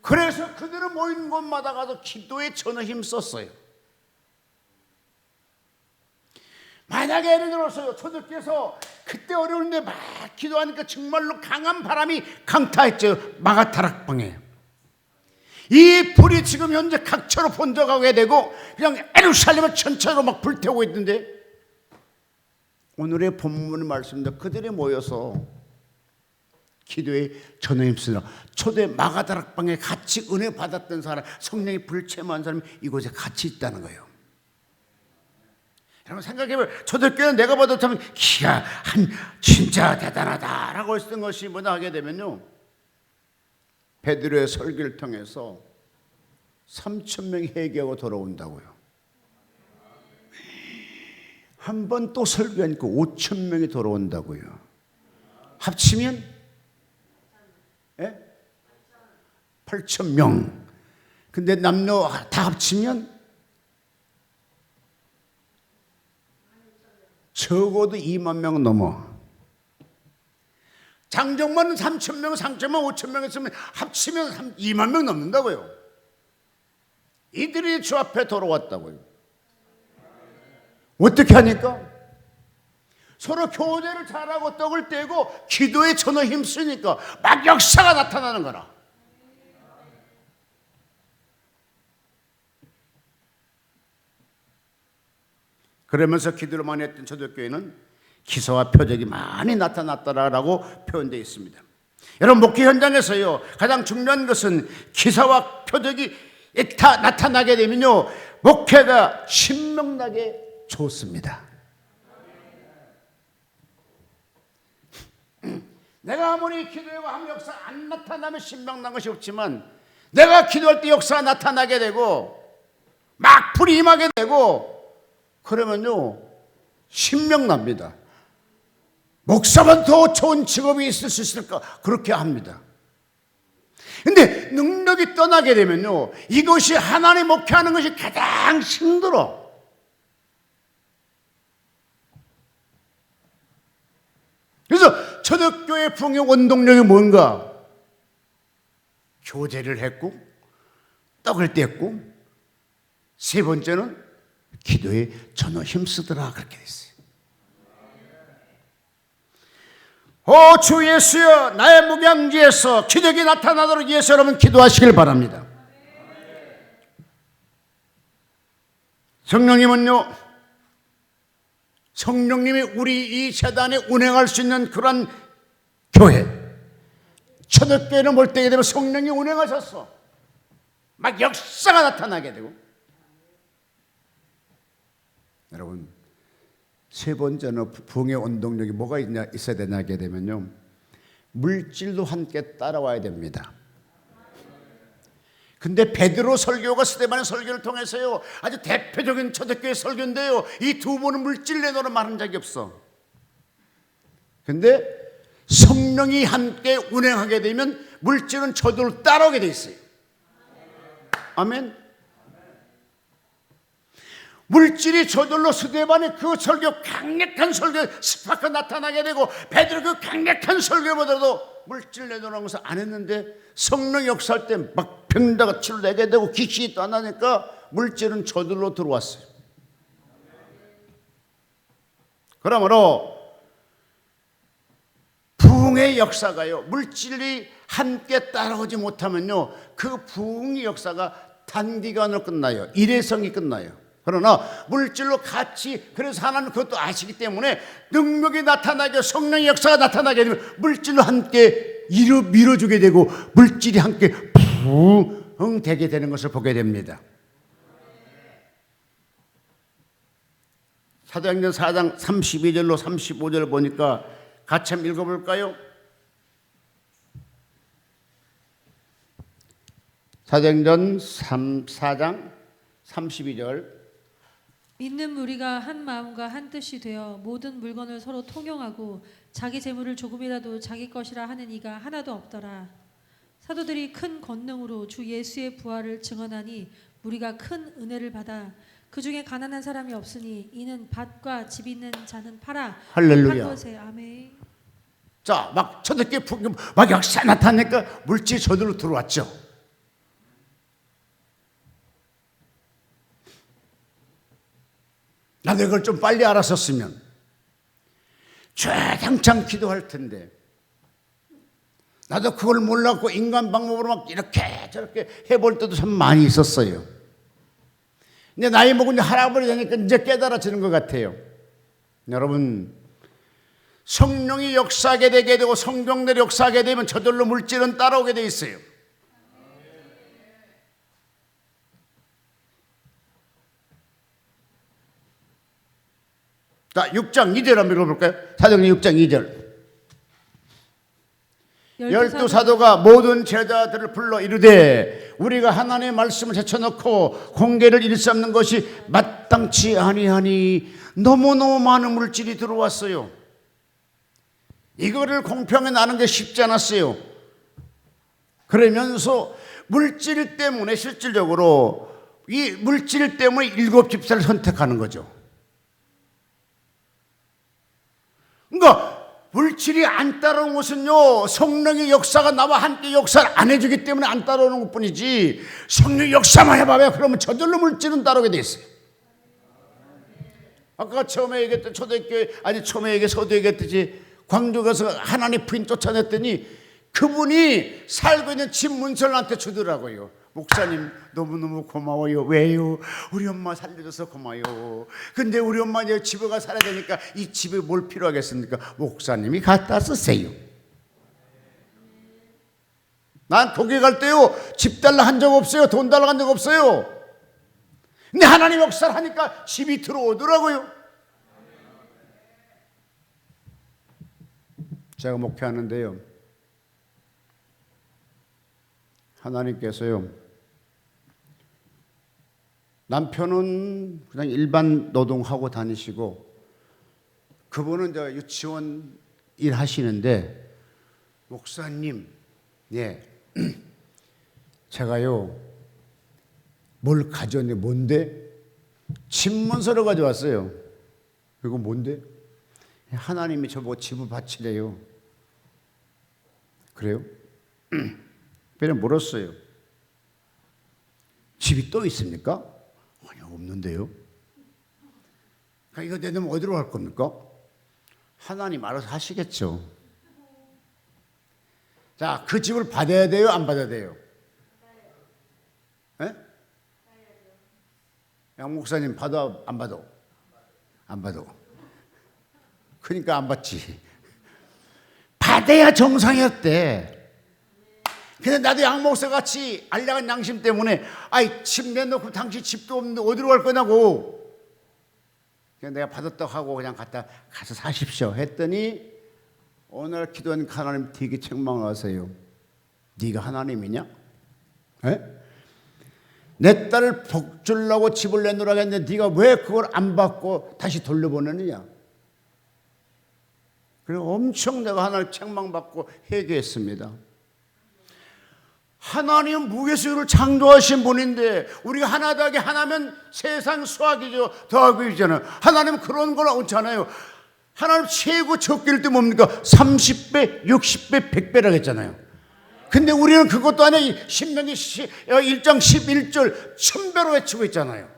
그래서 그들은 모인 곳마다 가서 기도에 전혀 힘썼어요. 만약에 예를 들어서요 초대교회에서 그때 어려운데 막 기도하니까 정말로 강한 바람이 강타했죠. 마가 다락방에 이 불이 지금 현재 각처로 번져가게 되고 그냥 예루살렘을 전체로 막 불태우고 있는데, 오늘의 본문의 말씀입니다. 그들이 모여서 기도에 전혀 힘쓰라. 초대 마가다락방에 같이 은혜 받았던 사람, 성령이 불체험한 사람이 이곳에 같이 있다는 거예요. 여러분 생각해보면, 초대교회는 내가 봐도 참 기가 진짜 대단하다라고 했던 것이 뭐냐 하게 되면요, 베드로의 설교를 통해서 3,000명이 회개하고 돌아온다고요. 한 번 또 설교하니까 5,000명이 돌아온다고요. 합치면 8,000명. 근데 남녀 다 합치면 적어도 2만 명 넘어. 장정만은 3,000명, 3,000명, 5,000명 했으면 합치면 2만 명 넘는다고요. 이들이 주 앞에 돌아왔다고요. 어떻게 하니까? 서로 교제를 잘하고 떡을 떼고 기도에 전혀 힘쓰니까 막 역사가 나타나는 거라. 그러면서 기도를 많이 했던 초대교회는 기사와 표적이 많이 나타났다라고 표현되어 있습니다. 여러분, 목회 현장에서요, 가장 중요한 것은 기사와 표적이 나타나게 되면요, 목회가 신명나게 좋습니다. 내가 아무리 기도하고 한 역사 안 나타나면 신명난 것이 없지만, 내가 기도할 때 역사가 나타나게 되고 막 불이 임하게 되고 그러면요 신명납니다. 목사만 더 좋은 직업이 있을 수 있을까? 그렇게 합니다. 근데 능력이 떠나게 되면요, 이것이 하나님 목회하는 것이 가장 힘들어. 그래서 초대교회 부흥의 원동력이 뭔가? 교제를 했고 떡을 뗐고 세 번째는 기도에 전혀 힘쓰더라, 그렇게 됐어요. 오 주 예수여, 나의 목양지에서 기적이 나타나도록 예수 여러분 기도하시길 바랍니다. 성령님은요, 성령님이 우리 이 세단에 운행할 수 있는 그런 교회, 초대교회는 볼 때게 되면 성령이 운행하셨어. 막 역사가 나타나게 되고. 여러분, 세 번째는 부흥의 원동력이 뭐가 있어야 되냐 하게 되면요, 물질도 함께 따라와야 됩니다. 근데 베드로 설교가 스데반의 설교를 통해서요, 아주 대표적인 초대교회 설교인데요, 이 두 분은 물질 내놓으러 말한 적이 없어. 근데 성령이 함께 운행하게 되면 물질은 저절로 따라오게 돼 있어요. 아멘. 물질이 저절로 스데반의 그 설교, 강력한 설교 스파크 나타나게 되고, 베드로 그 강력한 설교보다도 물질 내놓으라는 것을 안 했는데, 성령 역사할 때 막 병자가 치료되게 되고 귀신이 떠나니까 물질은 저절로 들어왔어요. 그러므로 부흥의 역사가요, 물질이 함께 따라오지 못하면요, 그 부흥의 역사가 단기간으로 끝나요. 일회성이 끝나요. 그러나 물질로 같이, 그래서 하나님 그것도 아시기 때문에 능력이 나타나게, 성령의 역사가 나타나게 되면 물질로 함께 밀어주게 되고 물질이 함께 부흥되게 되는 것을 보게 됩니다. 사도행전 4장 32절로 35절 보니까 같이 한번 읽어볼까요? 사도행전 4장 32절. 믿는 무리가 한 마음과 한 뜻이 되어 모든 물건을 서로 통용하고 자기 재물을 조금이라도 자기 것이라 하는 이가 하나도 없더라. 사도들이 큰 권능으로 주 예수의 부활을 증언하니 무리가 큰 은혜를 받아 그 중에 가난한 사람이 없으니 이는 밭과 집 있는 자는 팔아 할렐루야. 한 것에. 아멘. 자, 막 초대교회 막 역사 나타나니까 물질이 저절로 들어왔죠. 나도 이걸 좀 빨리 알았었으면 주당장 기도할 텐데, 나도 그걸 몰랐고 인간 방법으로 막 이렇게 저렇게 해볼 때도 참 많이 있었어요. 근데 나이 먹은 할아버지 되니까 이제 깨달아지는 것 같아요. 여러분, 성령이 역사하게 되게 되고 성경들이 역사하게 되면 저절로 물질은 따라오게 돼 있어요. 자, 6장 2절 한번 읽어볼까요? 사도행전 6장 2절. 열두 사도가 모든 제자들을 불러 이르되 우리가 하나님의 말씀을 제쳐놓고 공개를 일삼는 것이 마땅치 아니하니 너무너무 많은 물질이 들어왔어요. 이거를 공평히 나누는 게 쉽지 않았어요. 그러면서 물질 때문에 실질적으로 이 물질 때문에 7집사를 선택하는 거죠. 그러니까 물질이 안 따라오는 것은요, 성령의 역사가 나와 함께 역사를 안 해주기 때문에 안 따라오는 것 뿐이지, 성령의 역사만 해봐요. 그러면 저절로 물질은 따라오게 돼 있어요. 아까 처음에 얘기했던 처음에 서도 얘기했듯이 광주 가서 하나님 부인 쫓아냈더니 그분이 살고 있는 집 문서를 나한테 주더라고요. 목사님 너무너무 고마워요. 왜요? 우리 엄마 살려줘서 고마워요. 근데 우리 엄마 이제 집에 가 살아야 되니까 이 집에 뭘 필요하겠습니까? 목사님이 갖다 쓰세요. 난 거기 갈 때요, 집 달라 한 적 없어요. 돈 달라 한 적 없어요. 근데 하나님 역사를 하니까 집이 들어오더라고요. 제가 목회하는데요, 하나님께서요, 남편은 그냥 일반 노동하고 다니시고 그분은 저 유치원 일 하시는데, 목사님, 예, 제가요 뭘 가져왔는데 뭔데? 집문서를 가져왔어요. 이거 뭔데? 하나님이 저보고 집을 바치래요. 그래요? 그냥 물었어요. 집이 또 있습니까? 아니, 없는데요. 이거 내놓으면 어디로 갈 겁니까? 하나님 알아서 하시겠죠. 자, 그 집을 받아야 돼요? 안 받아야 돼요? 예? 양 목사님 받아? 안 받아? 안 받아. 그러니까 안 받지. 받아야 정상이었대. 근데 나도 양 목사 같이 알량한 양심 때문에, 아이, 집 내놓고 당신 집도 없는데 어디로 갈 거냐고. 그냥 내가 받았다고 하고 그냥 가서 사십시오 했더니, 오늘 기도한 하나님 되게 책망하세요. 네가 하나님이냐? 에? 내 딸을 복 주려고 집을 내놓으라고 했는데 네가 왜 그걸 안 받고 다시 돌려보내느냐? 그리고 엄청 내가 하나님 책망받고 회개했습니다. 하나님은 무게수를 창조하신 분인데 우리가 하나 더하기 하나면 세상 수학이죠. 더하기잖아요. 하나님은 그런 걸 않잖아요. 하나님 최고 적기를 때 뭡니까? 30배, 60배, 100배라고 했잖아요. 근데 우리는 그것도 아니야. 신명기 1장 11절 1000배로 외치고 있잖아요.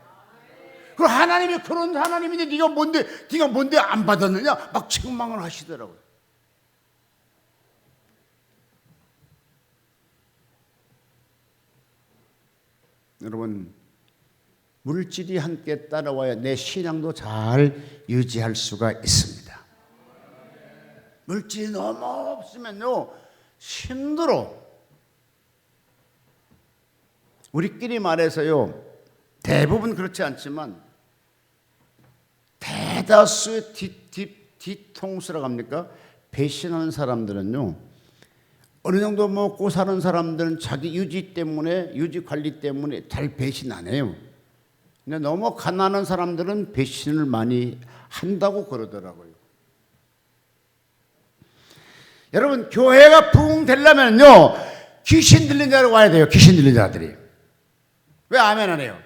그럼 하나님이 그런 하나님인데 네가 뭔데 안 받았느냐? 막 책망을 하시더라고요. 여러분, 물질이 함께 따라와야 내 신앙도 잘 유지할 수가 있습니다. 물질이 너무 없으면요, 힘들어. 우리끼리 말해서요, 대부분 그렇지 않지만 대다수의 뒤통수라고 합니까? 배신하는 사람들은요, 어느 정도 먹고 사는 사람들은 자기 유지 관리 때문에 잘 배신 안 해요. 근데 너무 가난한 사람들은 배신을 많이 한다고 그러더라고요. 여러분, 교회가 부흥되려면요, 귀신 들린 자로 와야 돼요. 귀신 들린 자들이. 왜 아멘 안 해요?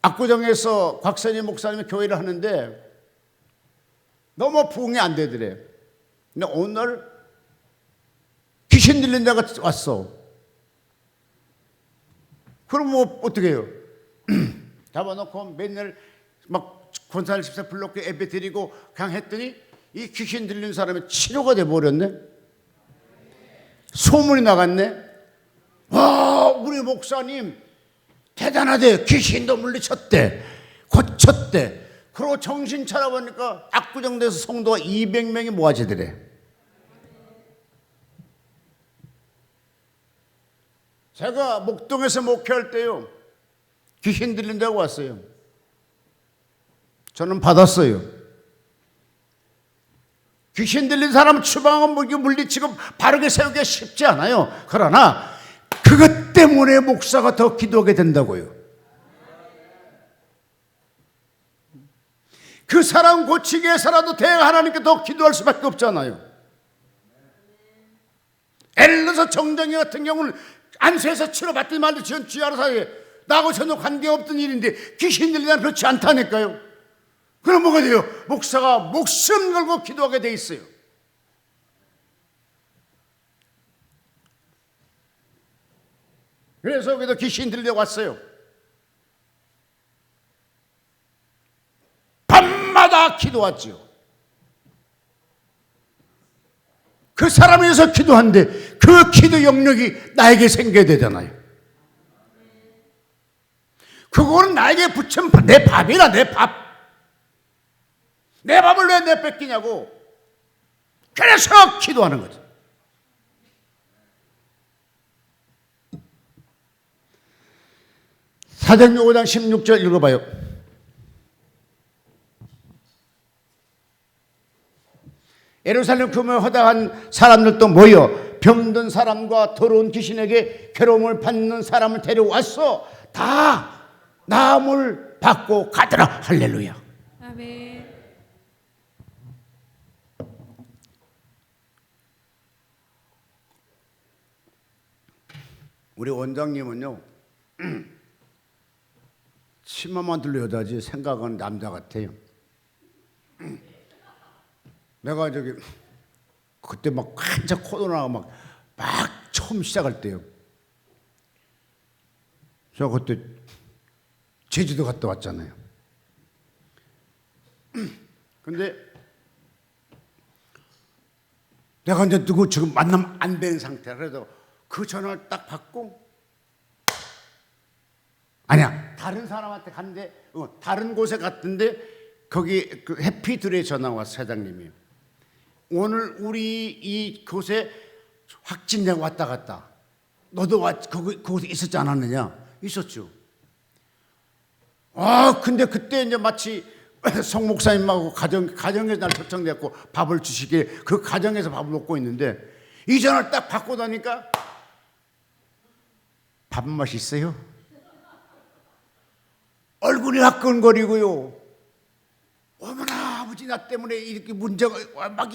압구정에서 곽선희 목사님이 교회를 하는데 너무 부흥이 안 되더래요. 근데 오늘 귀신 들린 자가 왔어. 그럼 뭐 어떻게 해요? 잡아놓고 맨날 막 권사를 집사 불렀고 예배 드리고 그냥 했더니 이 귀신 들린 사람이 치료가 돼 버렸네. 소문이 나갔네. 와, 우리 목사님 대단하대. 귀신도 물리쳤대. 고쳤대. 그러고 정신 차려보니까 압구정에서 성도가 200명이 모아지더래. 제가 목동에서 목회할 때요, 귀신 들린다고 왔어요. 저는 받았어요. 귀신 들린 사람 추방하고 물리치고 바르게 세우기가 쉽지 않아요. 그러나 그것 때문에 목사가 더 기도하게 된다고요. 그 사람 고치기 위해서라도 대가 하나님께 더 기도할 수밖에 없잖아요. 예를 들어서 정정이 같은 경우는 안수해서 치료받든 말든 지은 쥐하러 사이에 나하고 전혀 관계없던 일인데 귀신 들리면 그렇지 않다니까요. 그럼 뭐가 돼요? 목사가 목숨 걸고 기도하게 돼 있어요. 그래서 여기도 귀신 들려 왔어요. 밤마다 기도하지요. 그 사람을 위해서 기도하는데 그 기도 영역이 나에게 생겨야 되잖아요. 그거는 나에게 붙인 내 밥이라. 내 밥. 내 밥을 왜 내 뺏기냐고. 그래서 기도하는 거죠. 사도행전 5장 16절 읽어봐요. 예루살렘 금을 허다한 사람들도 모여 병든 사람과 더러운 귀신에게 괴로움을 받는 사람을 데려와서 다 나음을 받고 가더라. 할렐루야. 아멘. 우리 원장님은요, 치마만 들려 여자지 생각은 남자 같아요. 내가 저기 그때 막 한참 코로나가 막 처음 시작할 때요. 저 그때 제주도 갔다 왔잖아요. 근데 내가 이제 누구 지금 만나면 안 되는 상태라 그래서 그 전화를 딱 받고 아니야 다른 사람한테 갔는데 다른 곳에 갔던데 거기 그 해피드레 전화 왔어. 사장님이 오늘 우리 이 곳에 확진자가 왔다 갔다. 너도 그곳에 있었지 않았느냐? 있었죠. 근데 그때 이제 마치 성 목사님하고 가정에서 날 초청됐고 밥을 주시기에 그 가정에서 밥을 먹고 있는데 이 전화를 딱 받고 나니까 밥 맛있어요? 얼굴이 화끈거리고요. 어머나 아버지 나 때문에 이렇게 문제가 막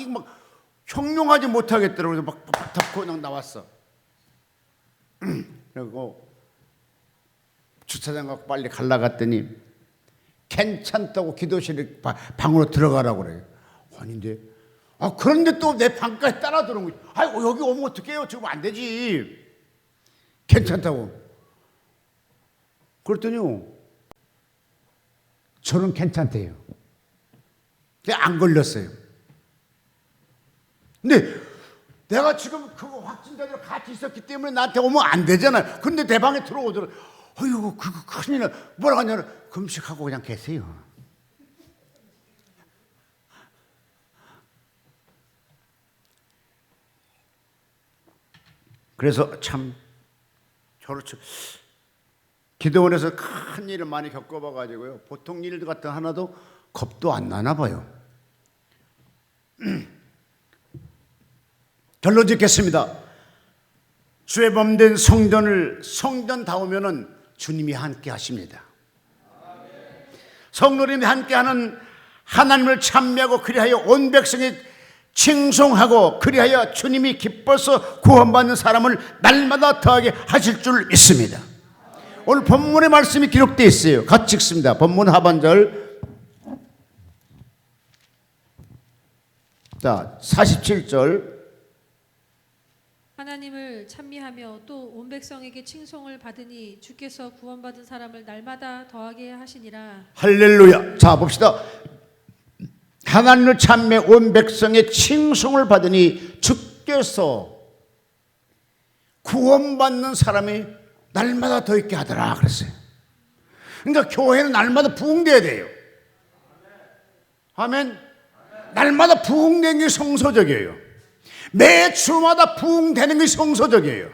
형용하지 못하겠더라고요. 막 덮고 그냥 나왔어. 그리고 주차장 가고 빨리 갈라 갔더니 괜찮다고 기도실에 방으로 들어가라고 그래요. 아닌데 그런데 또 내 방까지 따라 들어온 거지. 아이고 여기 오면 어떡해요? 지금 안 되지. 괜찮다고. 그랬더니요 저는 괜찮대요. 안 걸렸어요. 근데 내가 지금 그거 확진자들 같이 있었기 때문에 나한테 오면 안 되잖아요. 근데 내 방에 들어오더라고요. 어이구 그거 큰일 나. 뭐라고 하냐면 금식하고 그냥 계세요. 그래서 참 저렇죠. 기도원에서 큰 일을 많이 겪어봐가지고요. 보통 일 같은 하나도 겁도 안 나나 봐요. 결론 짓겠습니다. 죄범된 성전 다 오면은 주님이 함께 하십니다. 성도님이 함께하는 하나님을 찬미하고 그리하여 온 백성이 칭송하고 그리하여 주님이 기뻐서 구원받는 사람을 날마다 더하게 하실 줄 믿습니다. 오늘 본문의 말씀이 기록되어 있어요. 같이 읽습니다. 본문 하반절. 자, 47절. 하나님을 찬미하며 또 온 백성에게 칭송을 받으니 주께서 구원받은 사람을 날마다 더하게 하시니라. 할렐루야. 자, 봅시다. 하나님을 찬미해 온 백성의 칭송을 받으니 주께서 구원받는 사람이 날마다 더 있게 하더라 그랬어요. 그러니까 교회는 날마다 부흥돼야 돼요. 아멘. 날마다 부흥되는 게 성서적이에요. 매 주마다 부흥되는 게 성서적이에요.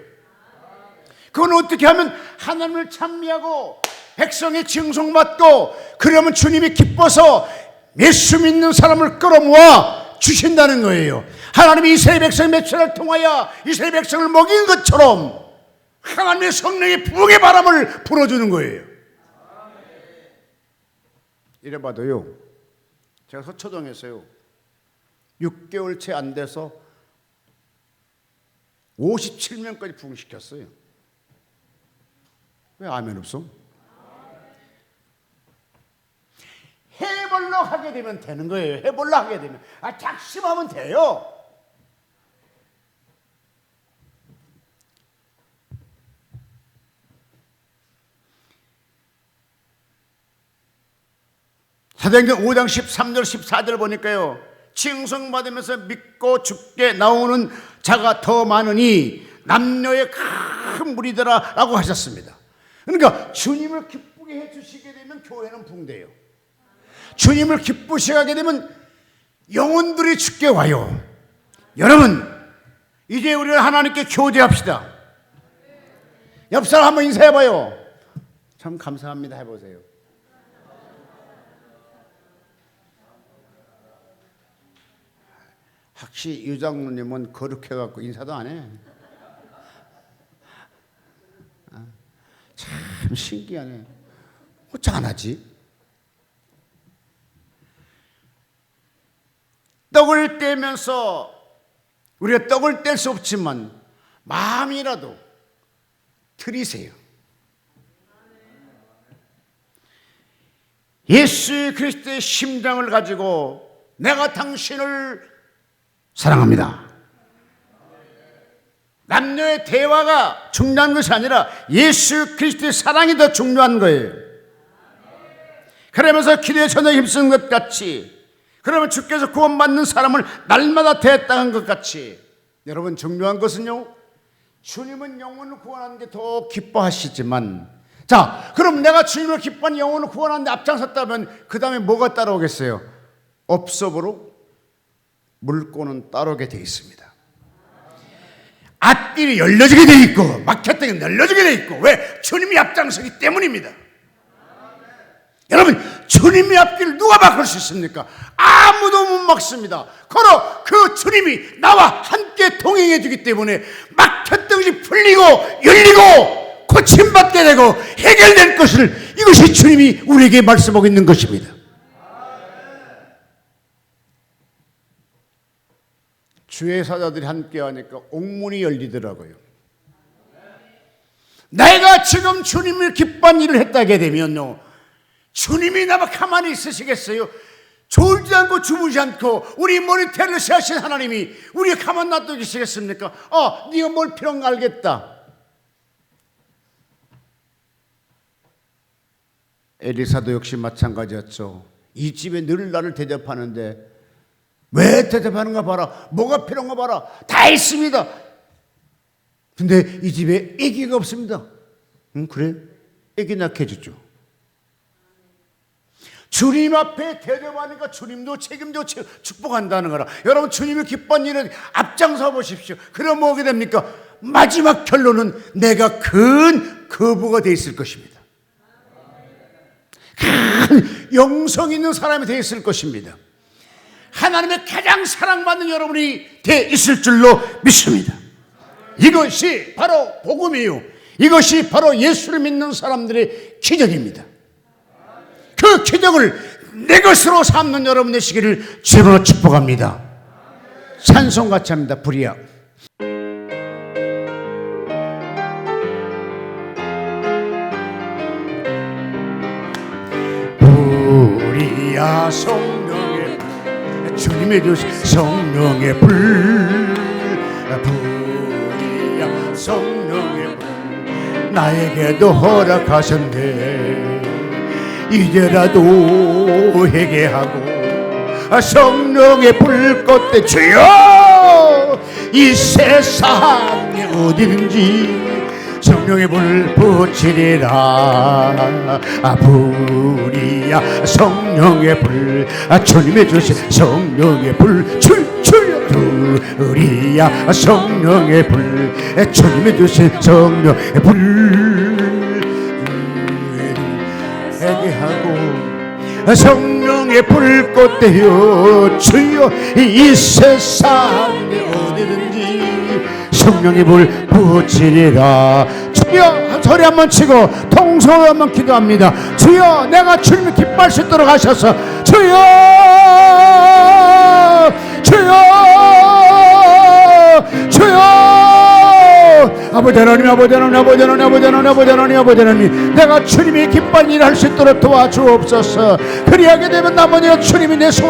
그건 어떻게 하면 하나님을 찬미하고 백성의 칭송받고, 그러면 주님이 기뻐서 예수 믿는 사람을 끌어모아 주신다는 거예요. 하나님이 이스라엘 백성의 메시아를 통하여 이스라엘 백성을 먹인 것처럼 하나님의 성령의 부흥의 바람을 불어주는 거예요. 이래봐도요, 제가 서초동에서요 6개월 채 안 돼서 57명까지 부흥시켰어요. 왜 아멘 없어? 해볼러 하게 되면 되는 거예요. 해볼러 하게 되면, 작심하면 돼요. 사도행전 5장 13절 14절 보니까요, 칭송받으면서 믿고 죽게 나오는 자가 더 많으니 남녀의 큰 무리더라 라고 하셨습니다. 그러니까 주님을 기쁘게 해주시게 되면 교회는 붕대요. 주님을 기쁘시게 하게 되면 영혼들이 죽게 와요. 여러분, 이제 우리는 하나님께 교제합시다. 옆 사람 한번 인사해봐요. 참 감사합니다 해보세요. 확실히 유장로님은 거룩해갖고 인사도 안 해. 참 신기하네. 어찌 안 하지? 떡을 떼면서 우리가 떡을 뗄 수 없지만 마음이라도 드리세요. 예수 그리스도의 심장을 가지고 내가 당신을 사랑합니다. 남녀의 대화가 중요한 것이 아니라 예수 그리스도의 사랑이 더 중요한 거예요. 그러면서 기도에 전혀 힘쓰는 것 같이, 그러면 주께서 구원받는 사람을 날마다 대했다는 것 같이, 여러분 중요한 것은요, 주님은 영혼을 구원하는 게 더 기뻐하시지만, 자, 그럼 내가 주님을 기뻐하는 영혼을 구원하는데 앞장섰다면 그 다음에 뭐가 따라오겠어요? 업석으로 물고는 따르게 되어 있습니다. 앞길이 열려지게 되어 있고 막혔던 게 열려지게 되어 있고, 왜? 주님이 앞장서기 때문입니다. 여러분, 주님의 앞길을 누가 막을 수 있습니까? 아무도 못 막습니다. 바로 그 주님이 나와 함께 동행해 주기 때문에 막혔던 것이 풀리고 열리고 고침받게 되고 해결될 것을, 이것이 주님이 우리에게 말씀하고 있는 것입니다. 주의 사자들이 함께 하니까 옥문이 열리더라고요. 내가 지금 주님을 기뻐한 일을 했다게 되면요, 주님이 나만 가만히 있으시겠어요? 졸지 않고 주무지 않고 우리 머리태를 세우신 하나님이 우리가 가만 놔두고 계시겠습니까? 네가 뭘 필요한가 알겠다. 엘리사도 역시 마찬가지였죠. 이 집에 늘 나를 대접하는데 왜 대접하는가 봐라, 뭐가 필요한가 봐라, 다 있습니다. 근데 이 집에 아기가 없습니다. 그래? 아기 낳게 해주죠. 주님 앞에 대접하니까 주님도 책임도 축복한다는 거라. 여러분, 주님을 기뻐하는 일은 앞장서 보십시오. 그럼 뭐게 됩니까? 마지막 결론은 내가 큰 거부가 돼 있을 것입니다. 큰 영성 있는 사람이 돼 있을 것입니다. 하나님의 가장 사랑받는 여러분이 돼 있을 줄로 믿습니다. 이것이 바로 복음이요, 이것이 바로 예수를 믿는 사람들의 기적입니다. 그 기적을 내 것으로 삼는 여러분 되시기를 주님으로 축복합니다. 찬송같이 합니다. 불이야. 불이야 성령의, 주님의 주신 성령의 불, 불이야 성령의 불, 나에게도 허락하셨네. 이제라도 회개하고 성령의 불꽃대 주여 이 세상에 어디든지 성령의 불 붙이리라. 불이야 성령의 불, 주님의 주신 성령의 불 주여 불이야 성령의 불, 주님의 주신 성령의 불 회개하고 성령의 불꽃 되어 주여 이 세상에 어디든지 성령의 불 붙이리라. 주여 소리 한번 치고 통성으로 한번 기도합니다. 주여 내가 주님을 기뻐할 수 있도록 하셔서 주여 아버지 하나님 아버지 하나님 아버지 하나님 아버지 하나님 아버지 하나님 아버지 하나님 내가 주님이 기뻐하는 일을 할 수 있도록 도와주옵소서. 그리하게 되면 나머지가 주님이 내